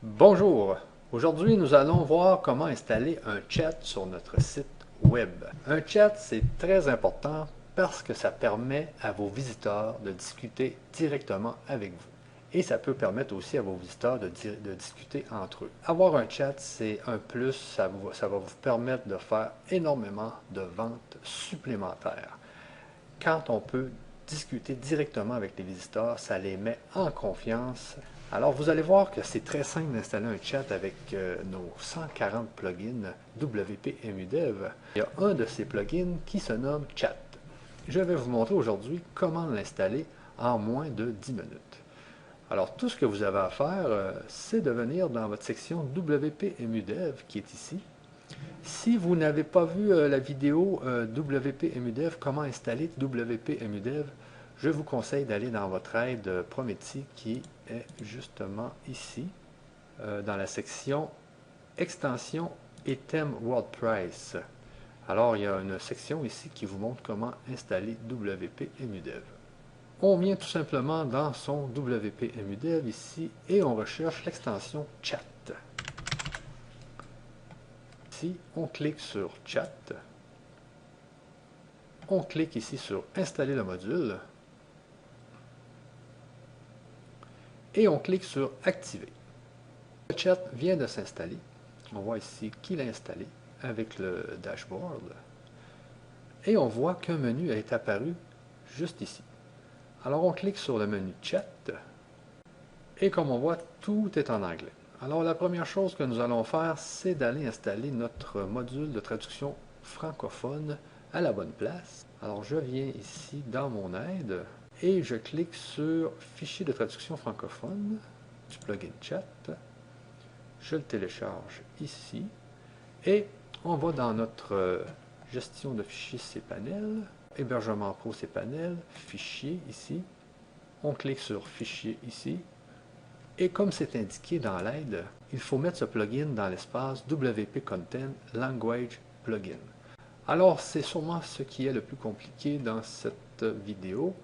Bonjour, aujourd'hui nous allons voir comment installer un chat sur notre site web. Un chat c'est très important parce que ça permet à vos visiteurs de discuter directement avec vous. Et ça peut permettre aussi à vos visiteurs de discuter entre eux. Avoir un chat c'est un plus, ça va vous permettre de faire énormément de ventes supplémentaires. Quand on peut discuter directement avec les visiteurs, ça les met en confiance. Alors, vous allez voir que c'est très simple d'installer un chat avec nos 140 plugins WP MUDev. Il y a un de ces plugins qui se nomme Chat. Je vais vous montrer aujourd'hui comment l'installer en moins de 10 minutes. Alors, tout ce que vous avez à faire, c'est de venir dans votre section WP MUDev qui est ici. Si vous n'avez pas vu la vidéo WP MUDev, comment installer WP MUDev, je vous conseille d'aller dans votre aide Prometi qui est justement ici, dans la section extension et thème WordPress. Alors, il y a une section ici qui vous montre comment installer WP MUDev. On vient tout simplement dans son WP MUDev ici et on recherche l'extension Chat. Ici, on clique sur Chat. On clique ici sur Installer le module. Et on clique sur Activer. Le chat vient de s'installer. On voit ici qu'il est installé avec le dashboard. Et on voit qu'un menu est apparu juste ici. Alors on clique sur le menu Chat. Et comme on voit, tout est en anglais. Alors la première chose que nous allons faire, c'est d'aller installer notre module de traduction francophone à la bonne place. Alors je viens ici dans mon aide et je clique sur Fichier de traduction francophone du plugin Chat. Je le télécharge ici et on va dans notre gestion de fichiers cPanel, hébergement pro cPanel, fichier ici. On clique sur Fichier ici. Et comme c'est indiqué dans l'aide, il faut mettre ce plugin dans l'espace WP Content Language Plugin. Alors, c'est sûrement ce qui est le plus compliqué dans cette vidéo.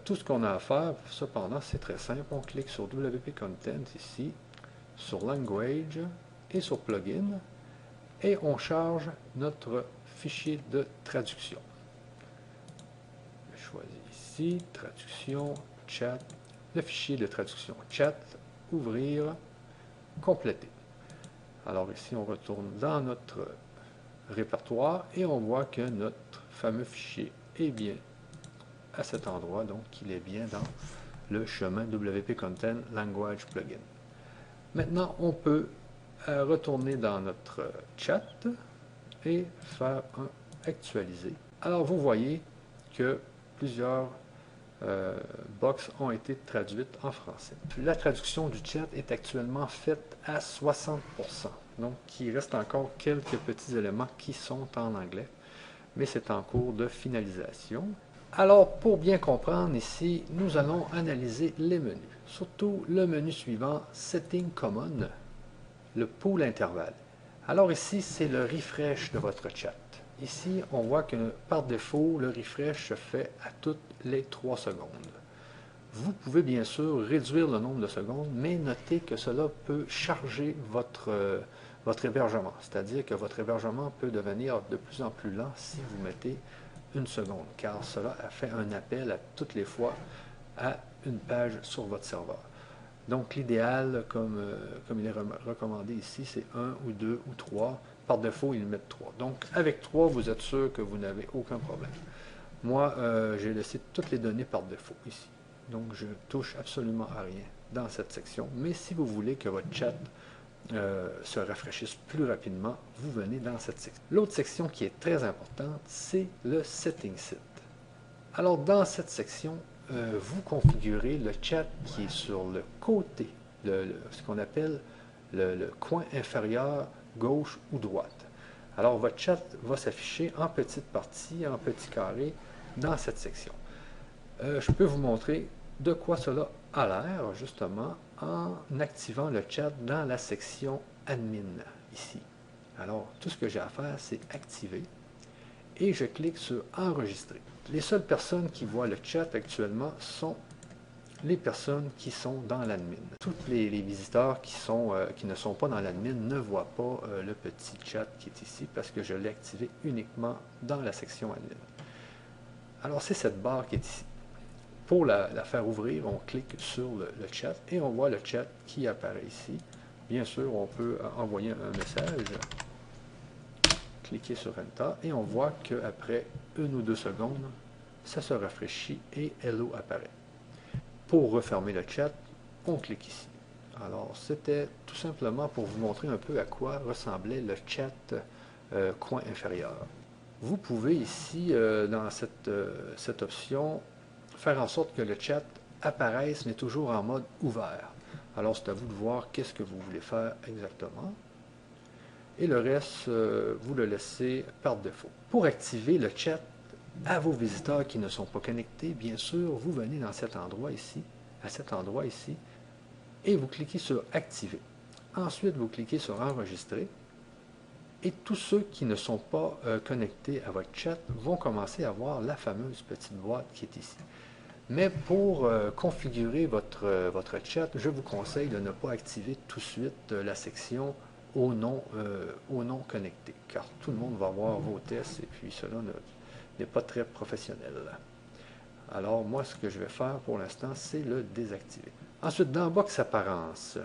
Tout ce qu'on a à faire, cependant, c'est très simple. On clique sur WP Content ici, sur Language et sur Plugin, et on charge notre fichier de traduction. Je choisis ici, traduction, chat, le fichier de traduction chat, ouvrir, compléter. Alors ici, on retourne dans notre répertoire et on voit que notre fameux fichier est bien à cet endroit, donc il est bien dans le chemin WP Content Language Plugin. Maintenant, on peut retourner dans notre chat et faire un actualiser. Alors, vous voyez que plusieurs box ont été traduites en français. La traduction du chat est actuellement faite à 60%. Donc, il reste encore quelques petits éléments qui sont en anglais, mais c'est en cours de finalisation. Alors, pour bien comprendre ici, nous allons analyser les menus. Surtout le menu suivant, Setting Common, le pool intervalle. Alors ici, c'est le refresh de votre chat. Ici, on voit que par défaut, le refresh se fait à toutes les 3 secondes. Vous pouvez bien sûr réduire le nombre de secondes, mais notez que cela peut charger votre hébergement. C'est-à-dire que votre hébergement peut devenir de plus en plus lent si vous mettez 1 seconde, car cela a fait un appel à toutes les fois à une page sur votre serveur. Donc l'idéal, comme il est recommandé ici, c'est 1 ou 2 ou 3. Par défaut, ils mettent 3. Donc avec 3, vous êtes sûr que vous n'avez aucun problème. Moi, j'ai laissé toutes les données par défaut ici. Donc je ne touche absolument à rien dans cette section. Mais si vous voulez que votre chat se rafraîchisse plus rapidement, vous venez dans cette section. L'autre section qui est très importante, c'est le Setting Site. Alors dans cette section, vous configurez le chat qui est sur le côté, ce qu'on appelle le coin inférieur gauche ou droite. Alors votre chat va s'afficher en petite partie, en petit carré, dans cette section. Je peux vous montrer de quoi cela a l'air, justement, en activant le chat dans la section Admin, ici. Alors, tout ce que j'ai à faire, c'est activer, et je clique sur Enregistrer. Les seules personnes qui voient le chat actuellement sont les personnes qui sont dans l'admin. Tous les visiteurs qui ne sont pas dans l'admin ne voient pas le petit chat qui est ici parce que je l'ai activé uniquement dans la section admin. Alors c'est cette barre qui est ici. Pour la faire ouvrir, on clique sur le chat et on voit le chat qui apparaît ici. Bien sûr, on peut envoyer un message, cliquer sur Enter et on voit qu'après 1 ou 2 secondes, ça se rafraîchit et Hello apparaît. Pour refermer le chat, on clique ici. Alors, c'était tout simplement pour vous montrer un peu à quoi ressemblait le chat coin inférieur. Vous pouvez ici, dans cette option, faire en sorte que le chat apparaisse, mais toujours en mode ouvert. Alors, c'est à vous de voir qu'est-ce que vous voulez faire exactement. Et le reste, vous le laissez par défaut. Pour activer le chat à vos visiteurs qui ne sont pas connectés, bien sûr, vous venez dans cet endroit ici, et vous cliquez sur Activer. Ensuite, vous cliquez sur Enregistrer. Et tous ceux qui ne sont pas connectés à votre chat vont commencer à voir la fameuse petite boîte qui est ici. Mais pour configurer votre chat, je vous conseille de ne pas activer tout de suite la section au non connecté, car tout le monde va voir vos tests et puis cela n'est pas très professionnel. Alors moi, ce que je vais faire pour l'instant, c'est le désactiver. Ensuite, dans Box Apparence,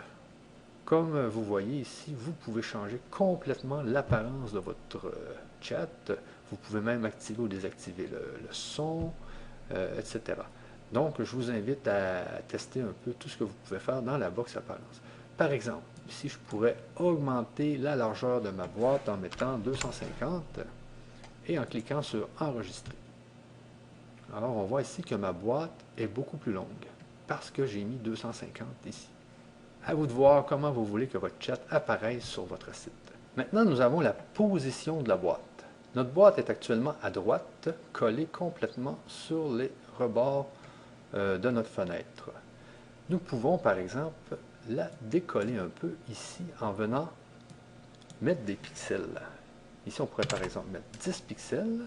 comme vous voyez ici, vous pouvez changer complètement l'apparence de votre chat. Vous pouvez même activer ou désactiver le son, etc. Donc, je vous invite à tester un peu tout ce que vous pouvez faire dans la box apparence. Par exemple, ici, je pourrais augmenter la largeur de ma boîte en mettant 250 et en cliquant sur Enregistrer. Alors, on voit ici que ma boîte est beaucoup plus longue parce que j'ai mis 250 ici. À vous de voir comment vous voulez que votre chat apparaisse sur votre site. Maintenant, nous avons la position de la boîte. Notre boîte est actuellement à droite, collée complètement sur les rebords de notre fenêtre. Nous pouvons, par exemple, la décoller un peu ici en venant mettre des pixels. Ici, on pourrait par exemple mettre 10 pixels,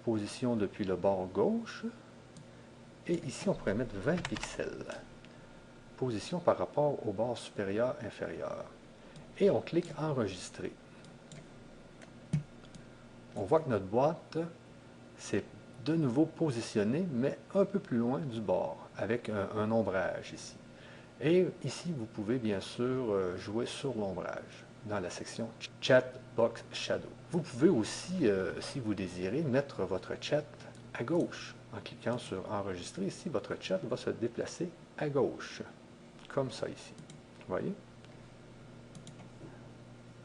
position depuis le bord gauche, et ici, on pourrait mettre 20 pixels. Position par rapport au bord supérieur inférieur. Et on clique Enregistrer. On voit que notre boîte s'est de nouveau positionnée, mais un peu plus loin du bord, avec un ombrage ici. Et ici, vous pouvez bien sûr jouer sur l'ombrage dans la section Chat Box Shadow. Vous pouvez aussi, si vous désirez, mettre votre chat à gauche. En cliquant sur Enregistrer, ici, votre chat va se déplacer à gauche. Comme ça ici. Vous voyez?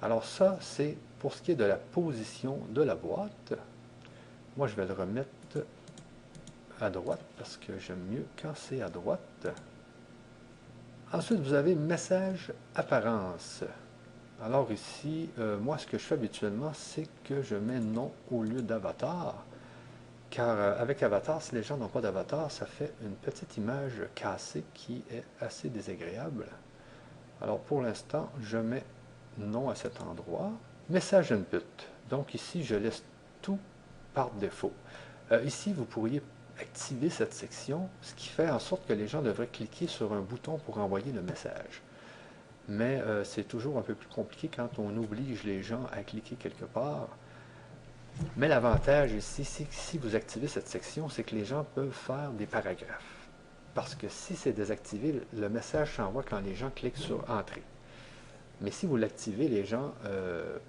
Alors ça, c'est pour ce qui est de la position de la boîte. Moi, je vais le remettre à droite parce que j'aime mieux quand c'est à droite. Ensuite, vous avez Message Apparence. Alors ici, moi, ce que je fais habituellement, c'est que je mets nom au lieu d'avatar. Car avec avatar, si les gens n'ont pas d'avatar, ça fait une petite image cassée qui est assez désagréable. Alors pour l'instant, je mets nom à cet endroit. Message input. Donc ici, je laisse tout par défaut. Ici, vous pourriez activer cette section, ce qui fait en sorte que les gens devraient cliquer sur un bouton pour envoyer le message. Mais c'est toujours un peu plus compliqué quand on oblige les gens à cliquer quelque part. Mais l'avantage ici, c'est que si vous activez cette section, c'est que les gens peuvent faire des paragraphes. Parce que si c'est désactivé, le message s'envoie quand les gens cliquent sur Entrée. Mais si vous l'activez, les gens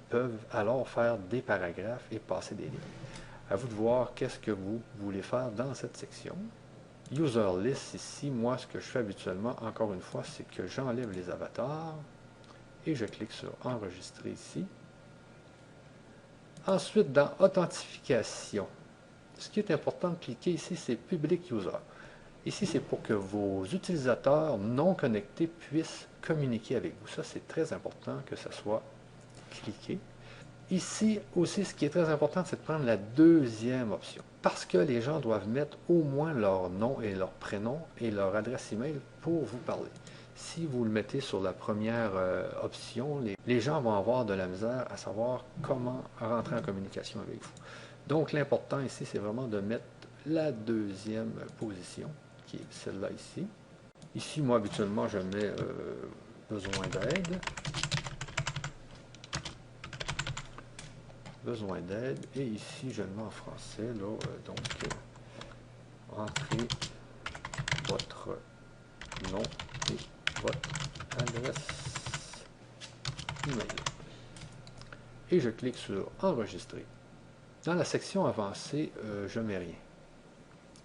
peuvent alors faire des paragraphes et passer des lignes. À vous de voir qu'est-ce que vous voulez faire dans cette section. User List, ici, moi, ce que je fais habituellement, encore une fois, c'est que j'enlève les avatars et je clique sur Enregistrer ici. Ensuite, dans Authentification, ce qui est important de cliquer ici, c'est Public User. Ici, c'est pour que vos utilisateurs non connectés puissent communiquer avec vous. Ça, c'est très important que ça soit cliqué. Ici aussi, ce qui est très important, c'est de prendre la deuxième option. Parce que les gens doivent mettre au moins leur nom et leur prénom et leur adresse email pour vous parler. Si vous le mettez sur la première option, les gens vont avoir de la misère à savoir comment rentrer en communication avec vous. Donc, l'important ici, c'est vraiment de mettre la deuxième position. qui est celle-là ici. Ici, moi, habituellement, je mets besoin d'aide. Besoin d'aide. Et ici, je le mets en français. Là, donc, entrez votre nom et votre adresse email. Et je clique sur Enregistrer. Dans la section avancée, je ne mets rien.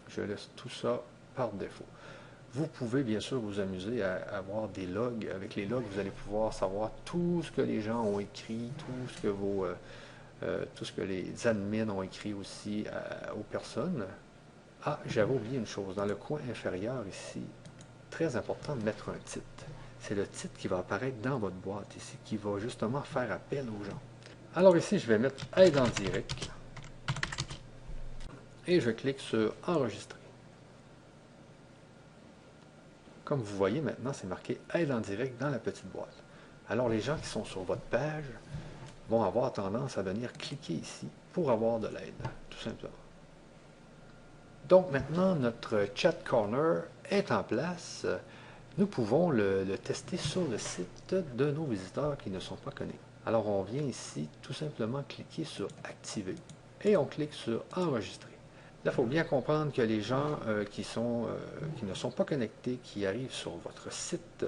Je laisse tout ça par défaut. Vous pouvez bien sûr vous amuser à avoir des logs. Avec les logs, vous allez pouvoir savoir tout ce que les gens ont écrit, tout ce que les admins ont écrit aussi aux personnes. Ah, j'avais oublié une chose. Dans le coin inférieur ici, très important de mettre un titre. C'est le titre qui va apparaître dans votre boîte ici, qui va justement faire appel aux gens. Alors ici, je vais mettre Aide en direct. Et je clique sur Enregistrer. Comme vous voyez maintenant, c'est marqué Aide en direct dans la petite boîte. Alors les gens qui sont sur votre page vont avoir tendance à venir cliquer ici pour avoir de l'aide, tout simplement. Donc maintenant, notre Chat Corner est en place. Nous pouvons le tester sur le site de nos visiteurs qui ne sont pas connectés. Alors on vient ici tout simplement cliquer sur Activer et on clique sur Enregistrer. Là, il faut bien comprendre que les gens qui ne sont pas connectés, qui arrivent sur votre site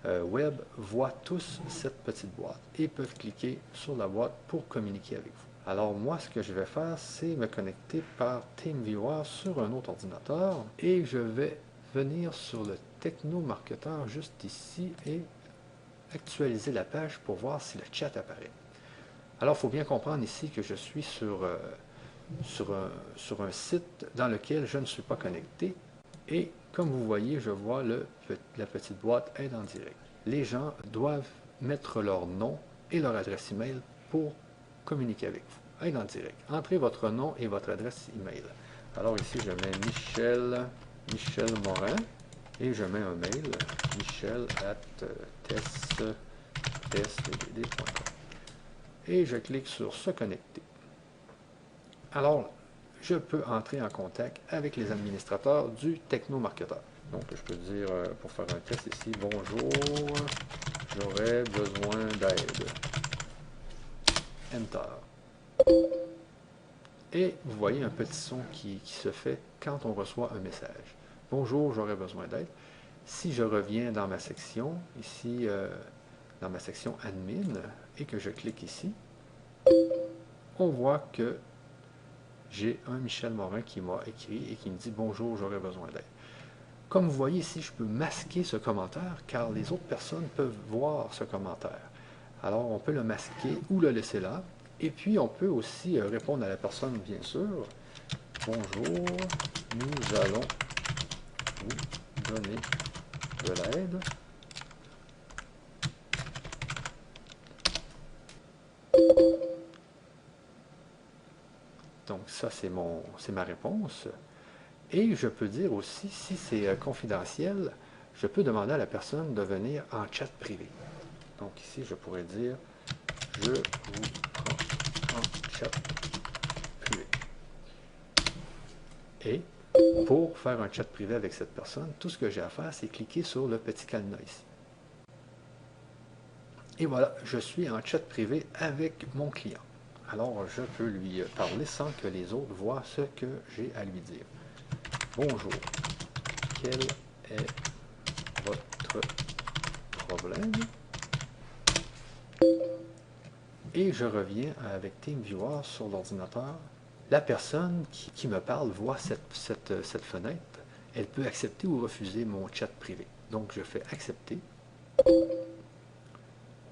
web, voient tous cette petite boîte et peuvent cliquer sur la boîte pour communiquer avec vous. Alors moi, ce que je vais faire, c'est me connecter par TeamViewer sur un autre ordinateur et je vais venir sur le Technomarketer juste ici et actualiser la page pour voir si le chat apparaît. Alors, il faut bien comprendre ici que je suis sur un site dans lequel je ne suis pas connecté et comme vous voyez, je vois la petite boîte Aide en direct. Les gens doivent mettre leur nom et leur adresse email pour communiquer avec vous. Aide en direct. Entrez votre nom et votre adresse email. Alors ici, je mets Michel Morin et je mets un mail michel@testbdd.com et je clique sur Se connecter. Alors, je peux entrer en contact avec les administrateurs du Technomarketer. Donc, je peux dire, pour faire un test ici, bonjour, j'aurais besoin d'aide. Enter. Et vous voyez un petit son qui se fait quand on reçoit un message. Bonjour, j'aurais besoin d'aide. Si je reviens dans ma section, ici, dans ma section admin, et que je clique ici, on voit que j'ai un Michel Morin qui m'a écrit et qui me dit « Bonjour, j'aurais besoin d'aide ». Comme vous voyez ici, je peux masquer ce commentaire car les autres personnes peuvent voir ce commentaire. Alors, on peut le masquer ou le laisser là. Et puis, on peut aussi répondre à la personne, bien sûr. « Bonjour, nous allons vous donner de l'aide. » Donc ça, c'est ma réponse. Et je peux dire aussi, si c'est confidentiel, je peux demander à la personne de venir en chat privé. Donc ici, je pourrais dire, je vous prends en chat privé. Et pour faire un chat privé avec cette personne, tout ce que j'ai à faire, c'est cliquer sur le petit cadenas ici. Et voilà, je suis en chat privé avec mon client. Alors, je peux lui parler sans que les autres voient ce que j'ai à lui dire. Bonjour, quel est votre problème? Et je reviens avec TeamViewer sur l'ordinateur. La personne qui me parle voit cette fenêtre. Elle peut accepter ou refuser mon chat privé. Donc, je fais accepter.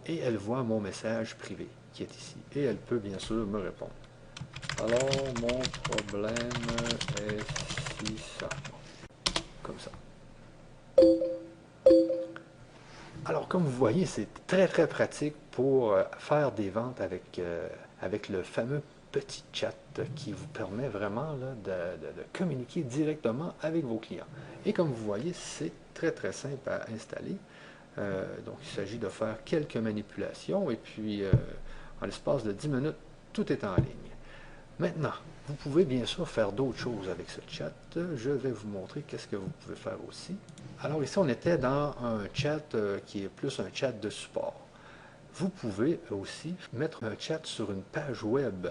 Et elle voit mon message privé qui est ici. Et elle peut bien sûr me répondre. Alors, mon problème est si ça. Comme ça. Alors, comme vous voyez, c'est très très pratique pour faire des ventes avec le fameux petit chat qui vous permet vraiment là, de communiquer directement avec vos clients. Et comme vous voyez, c'est très très simple à installer. Donc, il s'agit de faire quelques manipulations et puis, en l'espace de 10 minutes, tout est en ligne. Maintenant, Vous pouvez bien sûr faire d'autres choses avec ce chat. Je vais vous montrer qu'est-ce que vous pouvez faire aussi. Alors ici, on était dans un chat qui est plus un chat de support. Vous pouvez aussi mettre un chat sur une page web.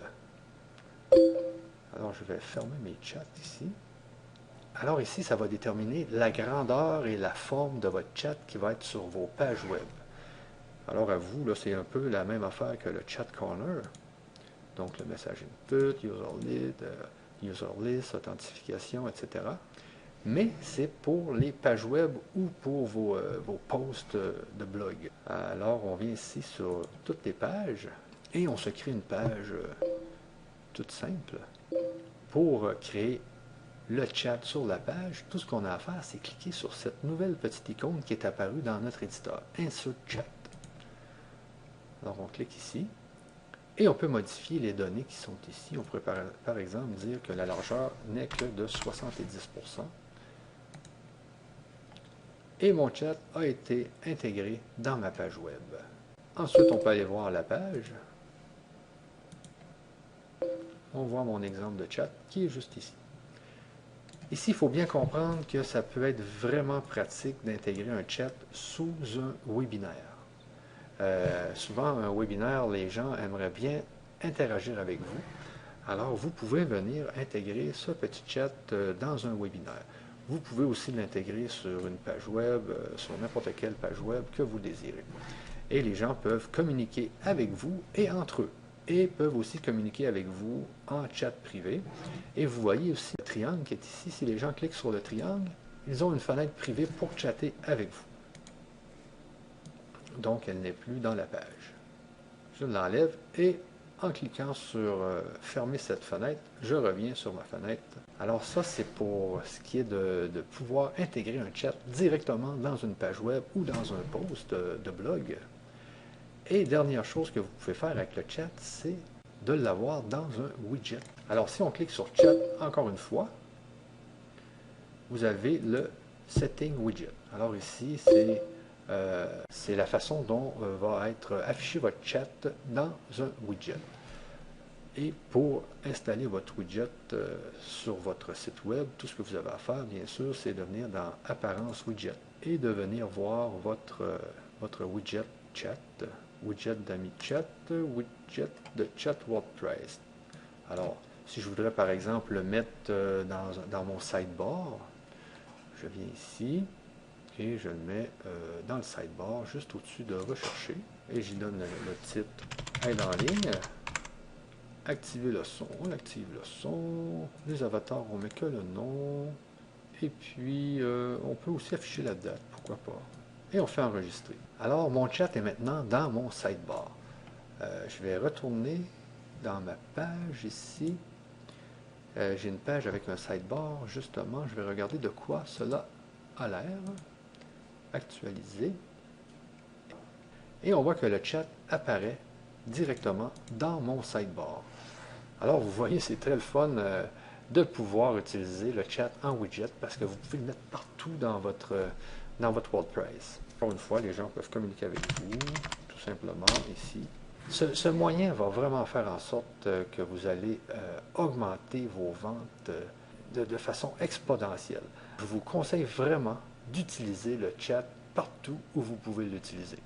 Alors, je vais fermer mes chats ici. Alors ici, ça va déterminer la grandeur et la forme de votre chat qui va être sur vos pages web. Alors à vous, là, c'est un peu la même affaire que le chat corner. Donc le message input, user list, authentification, etc. Mais c'est pour les pages web ou pour vos posts de blog. Alors on vient ici sur toutes les pages et on se crée une page toute simple. Pour créer le chat sur la page, tout ce qu'on a à faire, c'est cliquer sur cette nouvelle petite icône qui est apparue dans notre éditeur, Insert Chat. Alors on clique ici, et on peut modifier les données qui sont ici. On pourrait par exemple dire que la largeur n'est que de 70%. Et mon chat a été intégré dans ma page web. Ensuite, on peut aller voir la page. On voit mon exemple de chat qui est juste ici. Ici, il faut bien comprendre que ça peut être vraiment pratique d'intégrer un chat sous un webinaire. Souvent, un webinaire, les gens aimeraient bien interagir avec vous. Alors, vous pouvez venir intégrer ce petit chat dans un webinaire. Vous pouvez aussi l'intégrer sur une page web, sur n'importe quelle page web que vous désirez. Et les gens peuvent communiquer avec vous et entre eux. Et peuvent aussi communiquer avec vous en chat privé. Et vous voyez aussi le triangle qui est ici. Si les gens cliquent sur le triangle, ils ont une fenêtre privée pour chatter avec vous. Donc, elle n'est plus dans la page. Je l'enlève et en cliquant sur fermer cette fenêtre, je reviens sur ma fenêtre. Alors ça, c'est pour ce qui est de pouvoir intégrer un chat directement dans une page web ou dans un post de blog. Et dernière chose que vous pouvez faire avec le chat, c'est de l'avoir dans un widget. Alors si on clique sur chat, encore une fois, vous avez le setting widget. Alors ici, c'est la façon dont va être affiché votre chat dans un widget. Et pour installer votre widget sur votre site web, tout ce que vous avez à faire, bien sûr, c'est de venir dans Apparence Widget et de venir voir votre widget chat, widget d'amis chat, widget de chat WordPress. Alors, si je voudrais par exemple le mettre dans mon sidebar, je viens ici et je le mets dans le sidebar, juste au-dessus de Rechercher, et j'y donne le titre Aide en ligne. Activer le son, on active le son. Les avatars, on met que le nom. Et puis, on peut aussi afficher la date, pourquoi pas. Et on fait enregistrer. Alors, mon chat est maintenant dans mon sidebar. Je vais retourner dans ma page ici. J'ai une page avec un sidebar, justement. Je vais regarder de quoi cela a l'air. Actualiser. Et on voit que le chat apparaît directement dans mon sidebar. Alors, vous voyez, c'est très le fun de pouvoir utiliser le chat en widget parce que vous pouvez le mettre partout dans votre WordPress. Encore une fois, les gens peuvent communiquer avec vous, tout simplement, ici. Ce moyen va vraiment faire en sorte que vous allez augmenter vos ventes de façon exponentielle. Je vous conseille vraiment d'utiliser le chat partout où vous pouvez l'utiliser.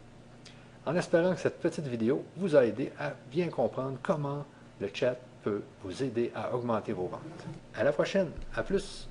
En espérant que cette petite vidéo vous a aidé à bien comprendre comment le chat peut vous aider à augmenter vos ventes. À la prochaine, à plus!